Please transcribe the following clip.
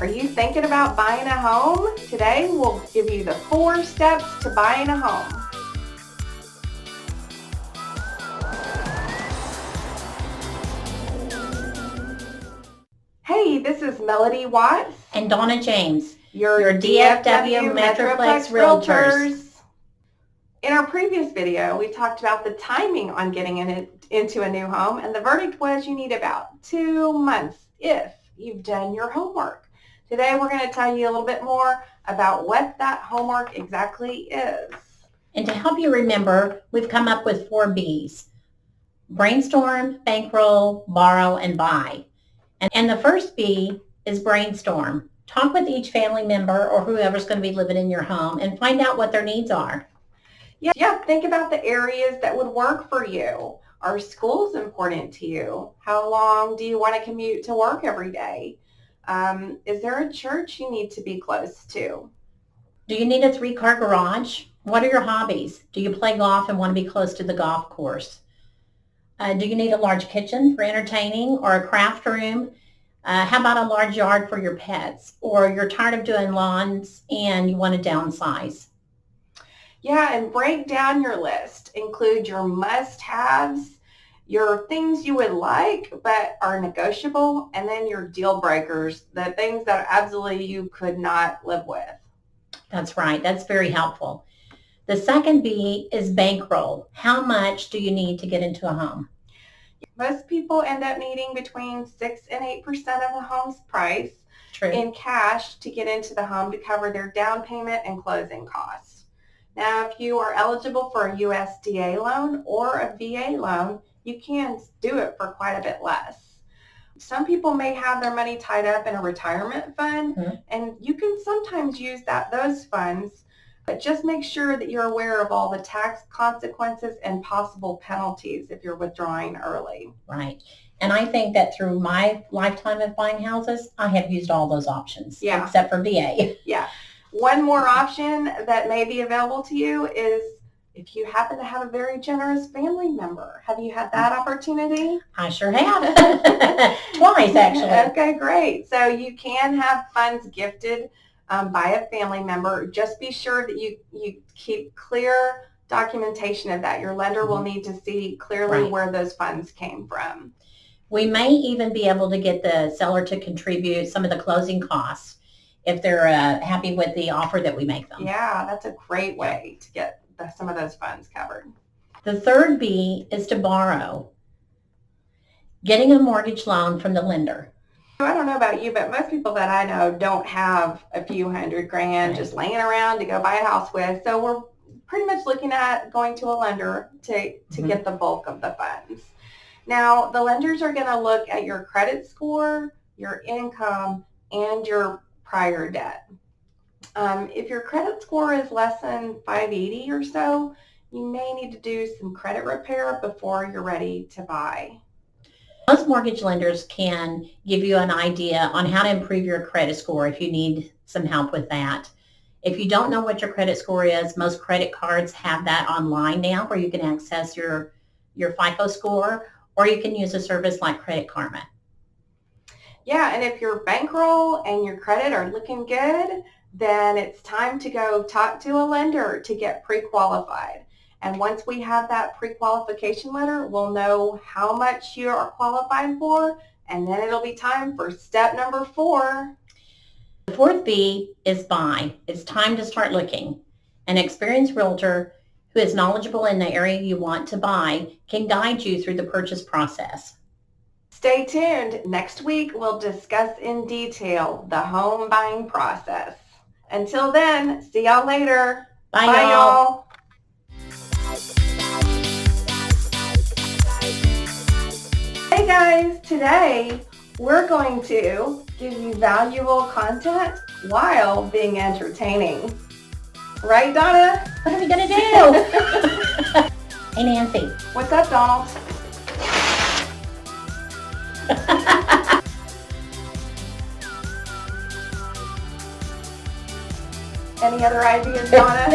Are you thinking about buying a home? Today we'll give you the 4 steps to buying a home. Hey, this is Melody Watts and Donna James, your DFW Metroplex Realtors. In our previous video, we talked about the timing on getting into a new home, and the verdict was you need about 2 months if you've done your homework. Today, we're going to tell you a little bit more about what that homework exactly is. And to help you remember, we've come up with 4 B's: brainstorm, bankroll, borrow, and buy. And the first B is brainstorm. Talk with each family member or whoever's going to be living in your home and find out what their needs are. Yeah, think about the areas that would work for you. Are schools important to you? How long do you want to commute to work every day? Is there a church you need to be close to? Do you need a 3-car garage? What are your hobbies? Do you play golf and want to be close to the golf course? Do you need a large kitchen for entertaining or a craft room? How about a large yard for your pets? Or you're tired of doing lawns and you want to downsize? Yeah, and break down your list. Include your must-haves, your things you would like but are negotiable, and then your deal breakers, the things that absolutely you could not live with. That's right. That's very helpful. The second B is bankroll. How much do you need to get into a home? Most people end up needing between 6 and 8% of the home's price in cash to get into the home to cover their down payment and closing costs. Now, if you are eligible for a USDA loan or a VA loan, you can do it for quite a bit less. Some people may have their money tied up in a retirement fund, and you can sometimes use those funds, but just make sure that you're aware of all the tax consequences and possible penalties if you're withdrawing early. Right. And I think that through my lifetime of buying houses, I have used all those options, except for VA. Yeah. One more option that may be available to you is if you happen to have a very generous family member. Have you had that opportunity? I sure have. Twice, actually. Okay, great. So you can have funds gifted by a family member. Just be sure that you keep clear documentation of that. Your lender will need to see clearly where those funds came from. We may even be able to get the seller to contribute some of the closing costs if they're happy with the offer that we make them. Yeah, that's a great way to get some of those funds covered. The third B is to borrow. Getting a mortgage loan from the lender. I don't know about you, but most people that I know don't have a few $100,000 just laying around to go buy a house with. So we're pretty much looking at going to a lender to get the bulk of the funds. Now, the lenders are going to look at your credit score, your income, and your prior debt. If your credit score is less than 580 or so, you may need to do some credit repair before you're ready to buy. Most mortgage lenders can give you an idea on how to improve your credit score if you need some help with that. If you don't know what your credit score is, most credit cards have that online now where you can access your FICO score, or you can use a service like Credit Karma. Yeah, and if your bankroll and your credit are looking good, then it's time to go talk to a lender to get pre-qualified. And once we have that pre-qualification letter, we'll know how much you are qualified for, and then it'll be time for step number 4. The fourth B is buy. It's time to start looking. An experienced realtor who is knowledgeable in the area you want to buy can guide you through the purchase process. Stay tuned. Next week, we'll discuss in detail the home buying process. Until then, see y'all later. Bye y'all. Hey guys, today we're going to give you valuable content while being entertaining. Right, Donna? What are we going to do? Hey, Nancy. What's up, Donald? Any other ideas, Donna?